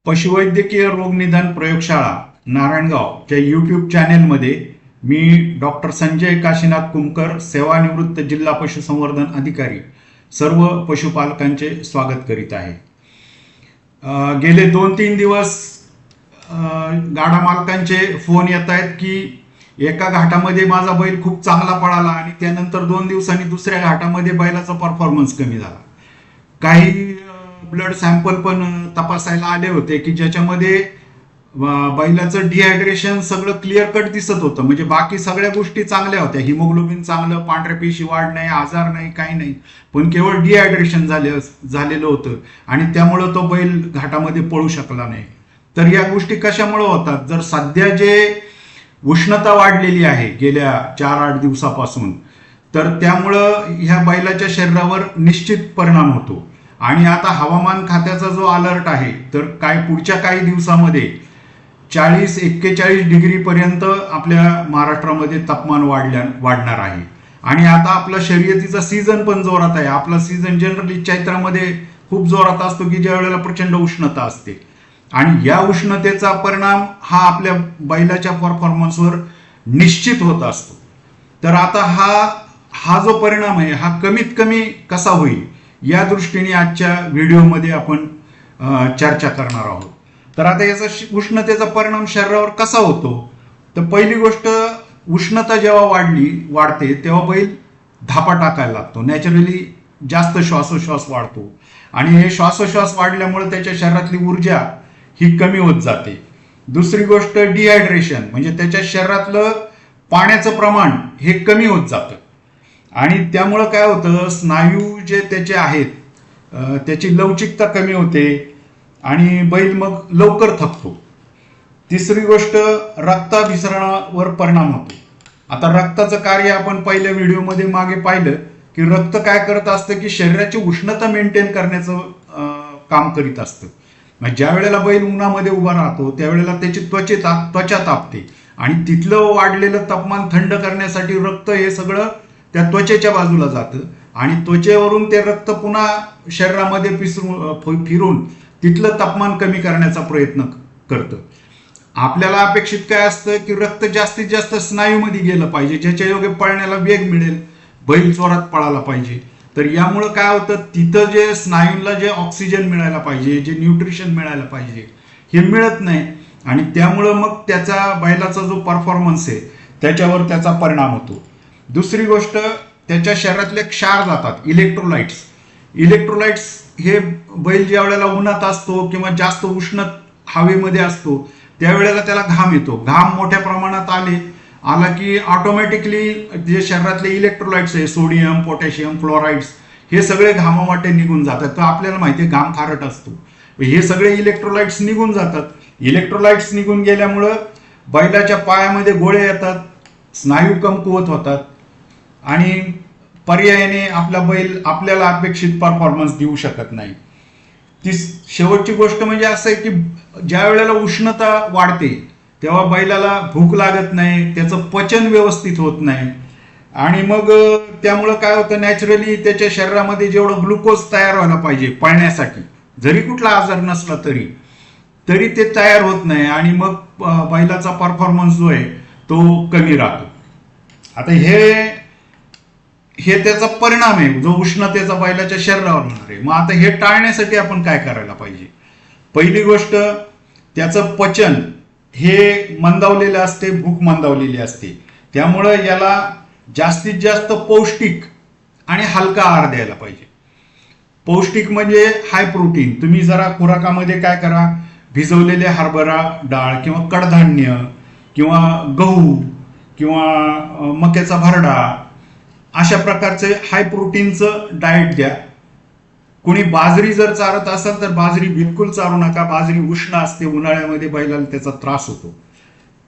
पशुवैद्यकीय रोगनिदान प्रयोगशाळा नारायणगावच्या यूट्यूब चॅनेलमध्ये मी डॉक्टर संजय काशीनाथ कुमकर, सेवानिवृत्त जिल्हा पशुसंवर्धन अधिकारी, सर्व पशुपालकांचे स्वागत करीत आहे. गेले 2-3 दिवस गाडा मालकांचे फोन येत आहेत की एका घाटामध्ये माझा बैल खूप चांगला पळाला आणि त्यानंतर 2 दिवसांनी दुसऱ्या घाटामध्ये बैलाचा परफॉर्मन्स कमी झाला. काही ब्लड सॅम्पल पण तपासायला आले होते की ज्याच्यामध्ये बैलाचं डिहायड्रेशन सगळं क्लिअर कट दिसत होतं. म्हणजे बाकी सगळ्या गोष्टी चांगल्या होत्या, हिमोग्लोबिन चांगलं, पांढऱ्या पेशी वाढ नाही, आजार नाही, काही नाही, पण केवळ डिहायड्रेशन झालेलं होतं आणि त्यामुळं तो बैल घाटामध्ये पळू शकला नाही. तर या गोष्टी कशामुळे होतात? जर सध्या जे उष्णता वाढलेली आहे गेल्या 4-8 दिवसापासून, तर त्यामुळं ह्या बैलाच्या शरीरावर निश्चित परिणाम होतो. आणि आता हवामान खात्याचा जो अलर्ट आहे, तर पुढच्या काही दिवसामध्ये 40-41 डिग्री पर्यंत आपल्या महाराष्ट्रामध्ये तापमान वाढणार आहे. आणि आता आपला शर्यतीचा सीझन पण जोरात आहे. आपला सीझन जनरली चैत्रामध्ये खूप जोरात असतो की ज्या वेळेला प्रचंड उष्णता असते आणि या उष्णतेचा परिणाम हा आपल्या बैलाच्या परफॉर्मन्सवर निश्चित होत असतो. तर आता हा जो परिणाम आहे हा कमीत कमी कसा होईल या दृष्टीने आजच्या व्हिडिओमध्ये आपण चर्चा करणार आहोत. तर आता याचा उष्णतेचा परिणाम शरीरावर कसा होतो? तर पहिली गोष्ट, उष्णता जेव्हा वाढते तेव्हा बैल धापा टाकायला लागतो, नॅचरली जास्त श्वासोश्वास वाढतो आणि हे श्वासोश्वास वाढल्यामुळे त्याच्या शरीरातली ऊर्जा ही कमी होत जाते. दुसरी गोष्ट, डिहायड्रेशन, म्हणजे त्याच्या शरीरातलं पाण्याचं प्रमाण हे कमी होत जातं आणि त्यामुळं काय होतं, स्नायू जे त्याचे आहेत त्याची लवचिकता कमी होते आणि बैल मग लवकर थकतो. तिसरी गोष्ट, रक्ताभिसरणावर परिणाम होतो. आता रक्ताचं कार्य आपण पहिल्या व्हिडिओमध्ये मागे पाहिलं की रक्त काय करत असतं की शरीराची उष्णता मेंटेन करण्याचं काम करीत असतं. मग ज्या वेळेला बैल उन्हामध्ये उभा राहतो त्यावेळेला त्याची त्वचा तापते आणि तिथलं वाढलेलं तापमान थंड करण्यासाठी रक्त हे सगळं त्या त्वचेच्या बाजूला जातं आणि त्वचेवरून ते रक्त पुन्हा शरीरामध्ये फिरून तिथलं तापमान कमी करण्याचा प्रयत्न करतं. आपल्याला अपेक्षित काय असतं की रक्त जास्तीत जास्त स्नायूमध्ये गेलं पाहिजे, ज्याच्या योगे पळण्याला वेग मिळेल, बैल जोरात पळायला पाहिजे. तर यामुळं काय होतं, तिथं जे स्नायूंना जे ऑक्सिजन मिळायला पाहिजे, जे न्यूट्रिशन मिळायला पाहिजे, हे मिळत नाही आणि त्यामुळं मग त्याचा बैलाचा जो परफॉर्मन्स आहे त्याच्यावर त्याचा परिणाम होतो. दुसरी गोष्ट, त्याच्या शरीरातले क्षार जातात, इलेक्ट्रोलाइट्स हे बैल ज्या वेळेला उन्हात असतो किंवा जास्त उष्ण हवेमध्ये असतो त्यावेळेला त्याला घाम येतो. घाम मोठ्या प्रमाणात आला की ऑटोमॅटिकली जे शरीरातले इलेक्ट्रोलाइट्स आहे, सोडियम, पोटॅशियम, फ्लोराइड्स, हे सगळे घामावाटे निघून जातात. तर आपल्याला माहिती आहे घाम खारट असतो, हे सगळे इलेक्ट्रोलाइट्स निघून जातात. इलेक्ट्रोलाइट्स निघून गेल्यामुळं बैलाच्या पायामध्ये गोळे येतात, स्नायू कमकुवत होतात आणि पर्यायाने आपला बैल आपल्याला अपेक्षित परफॉर्मन्स देऊ शकत नाही. शेवटची गोष्ट म्हणजे असं आहे की ज्या वेळेला उष्णता वाढते तेव्हा बैलाला भूक लागत नाही, त्याचं पचन व्यवस्थित होत नाही आणि मग त्यामुळं काय होतं, नॅचरली त्याच्या शरीरामध्ये जेवढं ग्लुकोज तयार व्हायला पाहिजे पळण्यासाठी, जरी कुठला आजार नसला तरी ते तयार होत नाही आणि मग बैलाचा परफॉर्मन्स जो आहे तो कमी राहतो. आता हे त्याचा परिणाम आहे जो उष्णतेचा बैलाच्या शरीरावर होणार आहे. मग आता हे टाळण्यासाठी आपण काय करायला पाहिजे? पहिली गोष्ट, त्याचं पचन हे मंदावलेलं असते, भूक मंदावलेली असते, त्यामुळं याला जास्तीत जास्त पौष्टिक आणि हलका आहार द्यायला पाहिजे. पौष्टिक म्हणजे हाय प्रोटीन. तुम्ही जरा खुराकामध्ये काय करा, भिजवलेले हरभरा डाळ किंवा कडधान्य किंवा गहू किंवा मक्याचा भरडा, अशा प्रकारचे हाय प्रोटीनचं डाएट द्या. कोणी बाजरी जर चारत असेल तर बाजरी बिलकुल चारू नका, बाजरी उष्ण असते, उन्हाळ्यामध्ये बैलाला त्याचा त्रास होतो,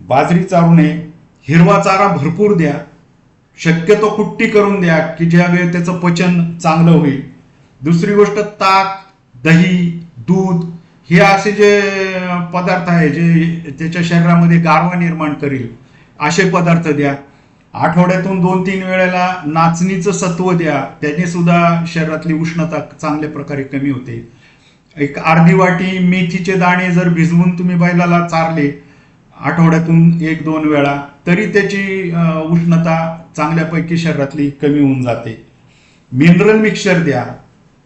बाजरी चारू नये. हिरवा चारा भरपूर द्या, शक्यतो कुट्टी करून द्या की ज्या वेळी त्याचं पचन चांगलं होईल. दुसरी गोष्ट, ताक, दही, दूध हे असे जे पदार्थ आहे जे त्याच्या शरीरामध्ये गारवा निर्माण करेल असे पदार्थ द्या. आठवड्यातून 2-3 वेळेला नाचणीचं सत्व द्या, त्याने सुद्धा शरीरातली उष्णता चांगल्या प्रकारे कमी होते. एक अर्धी वाटी मेथीचे दाणे जर भिजवून तुम्ही बैलाला चारले आठवड्यातून 1-2 वेळा, तरी त्याची उष्णता चांगल्यापैकी शरीरातली कमी होऊन जाते. मिनरल मिक्सचर द्या,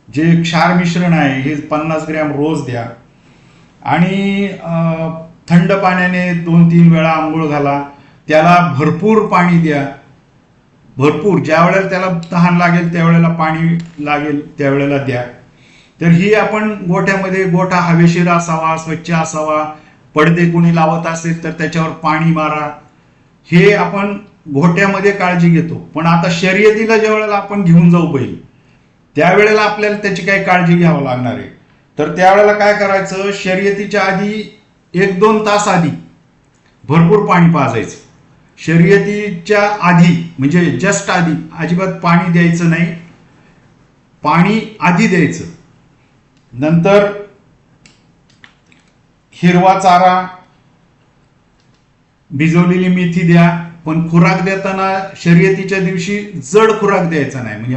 जे क्षार मिश्रण आहे हे 50 ग्रॅम रोज द्या. आणि थंड पाण्याने 2-3 वेळा आंघोळ घाला. त्याला भरपूर पाणी द्या, भरपूर. ज्या वेळेला त्याला तहान लागेल त्यावेळेला पाणी लागेल त्यावेळेला द्या. तर ही आपण गोठ्यामध्ये, गोठा हवेशीर असावा, स्वच्छ असावा, पडदे कोणी लावत असेल तर त्याच्यावर पाणी मारा, हे आपण गोठ्यामध्ये काळजी घेतो. पण आता शर्यतीला ज्या वेळेला आपण घेऊन जाऊ बैल, त्यावेळेला आपल्याला त्याची काही काळजी घ्यावं लागणार आहे. तर त्यावेळेला काय करायचं, शर्यतीच्या आधी 1-2 तास आधी भरपूर पाणी पाजायचं. शर्यतीच्या आधी म्हणजे जस्ट आधी अजिबात पाणी द्यायचं नाही, पाणी आधी द्यायचं. नंतर हिरवा चारा, भिजवलेली मेथी द्या. पण खुराक देताना शर्यतीच्या दिवशी जड खुराक द्यायचा नाही, म्हणजे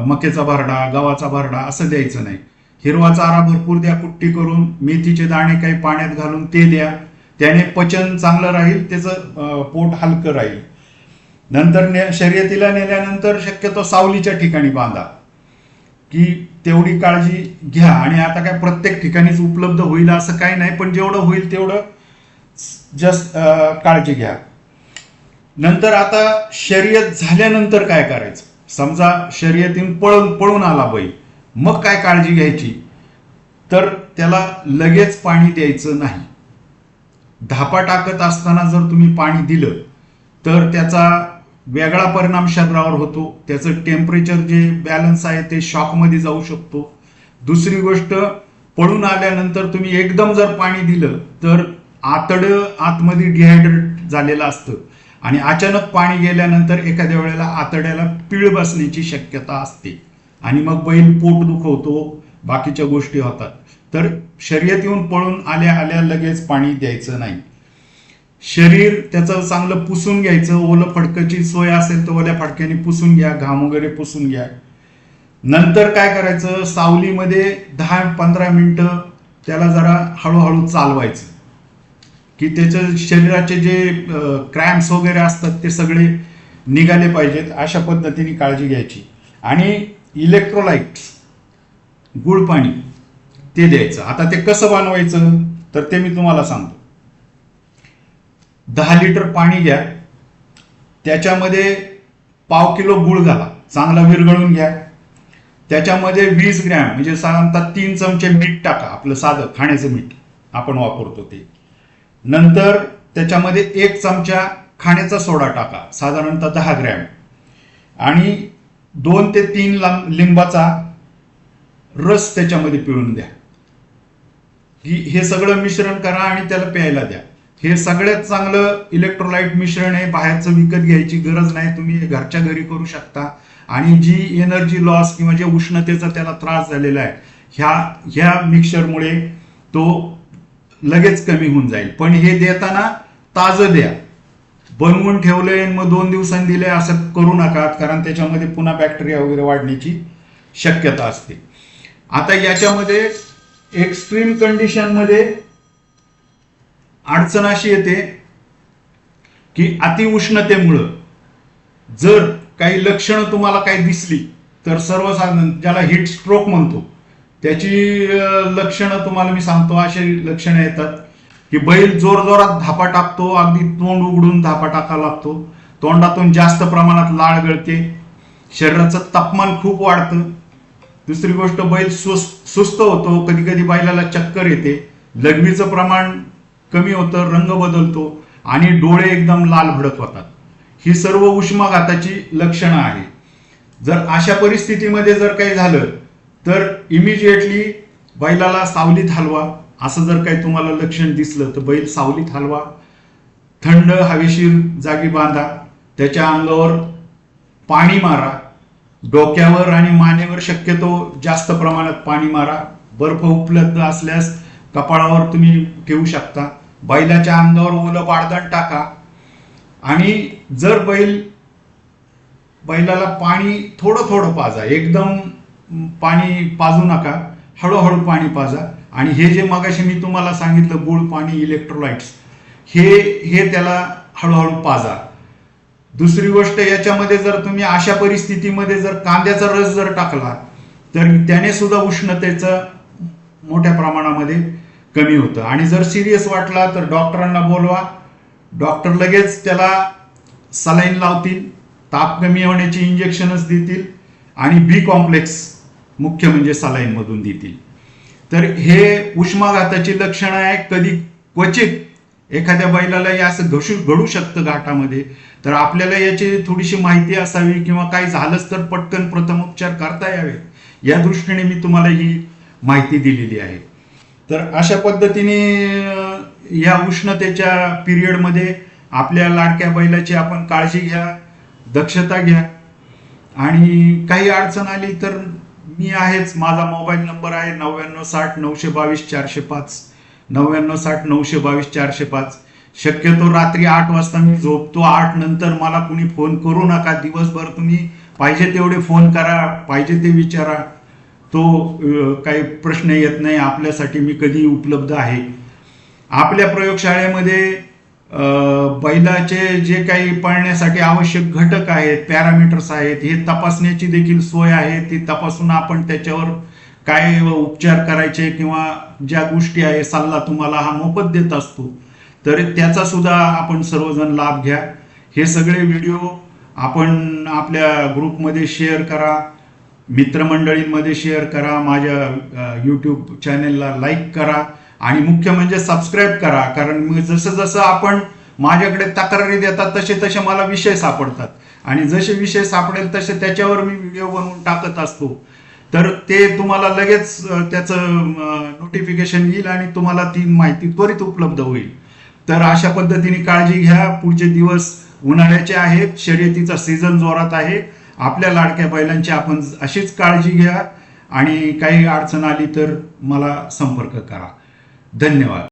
मक्याचा भरडा, गव्हाचा भरडा असं द्यायचं नाही. हिरवा चारा भरपूर द्या कुट्टी करून, मेथीचे दाणे काही पाण्यात घालून ते द्या. त्याने पचन चांगलं राहील, त्याचं पोट हलकं राहील. नंतर शर्यतीला नेल्यानंतर शक्यतो सावलीच्या ठिकाणी बांधा, की तेवढी काळजी घ्या. आणि आता काय प्रत्येक ठिकाणीच उपलब्ध होईल असं काही नाही, पण जेवढं होईल तेवढं जस्ट काळजी घ्या. नंतर आता शर्यत झाल्यानंतर काय करायचं, समजा शर्यतीतून पळून आला बैल, मग काय काळजी घ्यायची, तर त्याला लगेच पाणी द्यायचं नाही. धापा टाकत असताना जर तुम्ही पाणी दिलं तर त्याचा वेगळा परिणाम शरीरावर होतो. त्याचं टेम्परेचर जे बॅलन्स आहे ते शॉकमध्ये जाऊ शकतो. दुसरी गोष्ट, पळून आल्यानंतर तुम्ही एकदम जर पाणी दिलं तर आतडं आतमध्ये डिहायड्रेट झालेलं असतं आणि अचानक पाणी गेल्यानंतर एखाद्या वेळेला आतड्याला पीळ बसण्याची शक्यता असते आणि मग बैल पोट दुखवतो, बाकीच्या गोष्टी होतात. तर शर्यत येऊन पळून आल्या लगेच पाणी द्यायचं नाही. शरीर त्याचं चांगलं पुसून घ्यायचं. ओलं फडकाची सोय असेल तर ओल्या फडक्याने पुसून घ्या, घाम वगैरे पुसून घ्या. नंतर काय करायचं, सावलीमध्ये 10-15 मिनिटं त्याला जरा हळूहळू चालवायचं, की त्याच्या शरीराचे जे क्रॅम्प्स वगैरे असतात ते सगळे निघाले पाहिजेत. अशा पद्धतीने काळजी घ्यायची. आणि इलेक्ट्रोलाइट्स, गुळ पाणी ते द्यायचं. आता ते कसं बनवायचं तर ते मी तुम्हाला सांगतो. 10 लिटर पाणी घ्या, त्याच्यामध्ये पाव किलो गुळ घाला, चांगला विरघळून घ्या. त्याच्यामध्ये 20 ग्रॅम म्हणजे साधारणतः 3 चमचे मीठ टाका, आपलं साधं खाण्याचं मीठ आपण वापरतो ते. नंतर त्याच्यामध्ये 1 चमचा खाण्याचा सोडा टाका, साधारणतः 10 ग्रॅम. आणि 2 ते 3 लिंबाचा रस त्याच्यामध्ये पिळून द्या. हे सगळं मिश्रण करा आणि त्याला प्यायला द्या. हे सगळ्यात चांगलं इलेक्ट्रोलाइट मिश्रण आहे. बाहेरचं विकत घ्यायची गरज नाही, तुम्ही घरच्या घरी करू शकता. आणि जी एनर्जी लॉस किंवा जे उष्णतेचा त्याला त्रास झालेला आहे ह्या मिक्सरमुळे तो लगेच कमी होऊन जाईल. पण हे देताना ताजं द्या. बनवून ठेवलंय मग 2 दिवसांनी दिलंय असं करू नका, कारण त्याच्यामध्ये पुन्हा बॅक्टेरिया वगैरे वाढण्याची शक्यता असते. आता याच्यामध्ये एक्स्ट्रीम कंडिशन मध्ये अडचण अशी येते की अतिउष्णतेमुळं जर काही लक्षणं तुम्हाला काही दिसली तर सर्वसाधारण ज्याला हीट स्ट्रोक म्हणतो त्याची लक्षणं तुम्हाला मी सांगतो. अशी लक्षणं येतात की बैल जोरजोरात धापा टाकतो, अगदी तोंड उघडून धापा टाकायला लागतो, तोंडातून जास्त प्रमाणात लाळ गळते, शरीराचं तापमान खूप वाढतं. दुसरी गोष्ट, बैल सुस्त होतो, कधी कधी बैलाला चक्कर येते, लघवीचं प्रमाण कमी होतं, रंग बदलतो आणि डोळे एकदम लाल भडक होतात. ही सर्व उष्माघाताची लक्षणं आहेत. जर अशा परिस्थितीमध्ये जर काही झालं तर इमिजिएटली बैलाला सावलीत हलवा. असं जर काही तुम्हाला लक्षण दिसलं तर बैल सावलीत हलवा, थंड हवेशीर जागी बांधा, त्याच्या अंगावर पाणी मारा, डोक्यावर आणि मानेवर शक्यतो जास्त प्रमाणात पाणी मारा. बर्फ उपलब्ध असल्यास कपाळावर तुम्ही ठेवू शकता. बैलाच्या अंगावर ओलं पाडदान टाका. आणि जर बैलाला पाणी थोडं थोडं पाजा, एकदम पाणी पाजू नका, हळूहळू पाणी पाजा. आणि हे जे मगाशी मी तुम्हाला सांगितलं गुळ पाणी इलेक्ट्रोलाइट्स हे त्याला हळूहळू पाजा. दुसरी गोष्ट, याच्यामध्ये जर तुम्ही अशा परिस्थितीमध्ये जर कांद्याचा रस जर टाकला तर त्याने सुद्धा उष्णतेचं मोठ्या प्रमाणामध्ये कमी होतं. आणि जर सिरियस वाटला तर डॉक्टरांना बोलवा. डॉक्टर लगेच त्याला सलाईन लावतील, ताप कमी होण्याची इंजेक्शनच देतील आणि बी कॉम्प्लेक्स मुख्य म्हणजे सलाईन मधून देतील. तर हे उष्माघाताची लक्षणं आहे. कधी क्वचित एखाद्या बैलाला असं घडू शकतं घाटामध्ये, तर आपल्याला याची थोडीशी माहिती असावी किंवा काही झालंच तर पटकन प्रथमोपचार करता यावे, या दृष्टीने मी तुम्हाला ही माहिती दिलेली आहे. तर अशा पद्धतीने या उष्णतेच्या पिरियडमध्ये आपल्या लाडक्या बैलाची आपण काळजी घ्या, दक्षता घ्या. आणि काही अडचण आली तर मी आहेच. माझा मोबाईल नंबर आहे 9960 922 405, 9960 922 405. शक्यतो रात्री 8 वाजता मी झोपतो. 8 नंतर मला कुणी फोन करू नका. दिवसभर तुम्ही पाहिजे तेवढे फोन करा, पाहिजे ते विचारा, तो काही प्रश्न येत नाही. आपल्यासाठी मी कधी उपलब्ध आहे. आपल्या प्रयोगशाळेमध्ये बैलाचे जे काही पाळण्यासाठी आवश्यक घटक आहेत, पॅरामीटर्स आहेत, हे तपासण्याची देखील सोय आहे. ती तपासून आपण त्याच्यावर काय उपचार करायचे किंवा ज्या गोष्टी आहे सल्ला तुम्हाला हा मोफत देत असतो. तर त्याचा सुद्धा आपण सर्वजण लाभ घ्या. हे सगळे व्हिडिओ आपण आपल्या ग्रुपमध्ये शेअर करा, मित्रमंडळींमध्ये शेअर करा, माझ्या यूट्यूब चॅनेलला लाईक करा आणि मुख्य म्हणजे सबस्क्राईब करा. कारण जसं जसं आपण माझ्याकडे तक्रारी देतात तसे तसे मला विषय सापडतात आणि जसे विषय सापडेल तसे त्याच्यावर मी व्हिडिओ बनवून टाकत असतो. तर ते तुम्हाला लगेच त्याचं नोटिफिकेशन येईल आणि तुम्हाला ती माहिती त्वरित उपलब्ध होईल. तर अशा पद्धतीने काळजी घ्या. पुढचे दिवस उन्हाळ्याचे आहेत, शर्यतीचा सीझन जोरात आहे. आपल्या लाडक्या बैलांची आपण अशीच काळजी घ्या आणि काही अडचण आली तर मला संपर्क करा. धन्यवाद.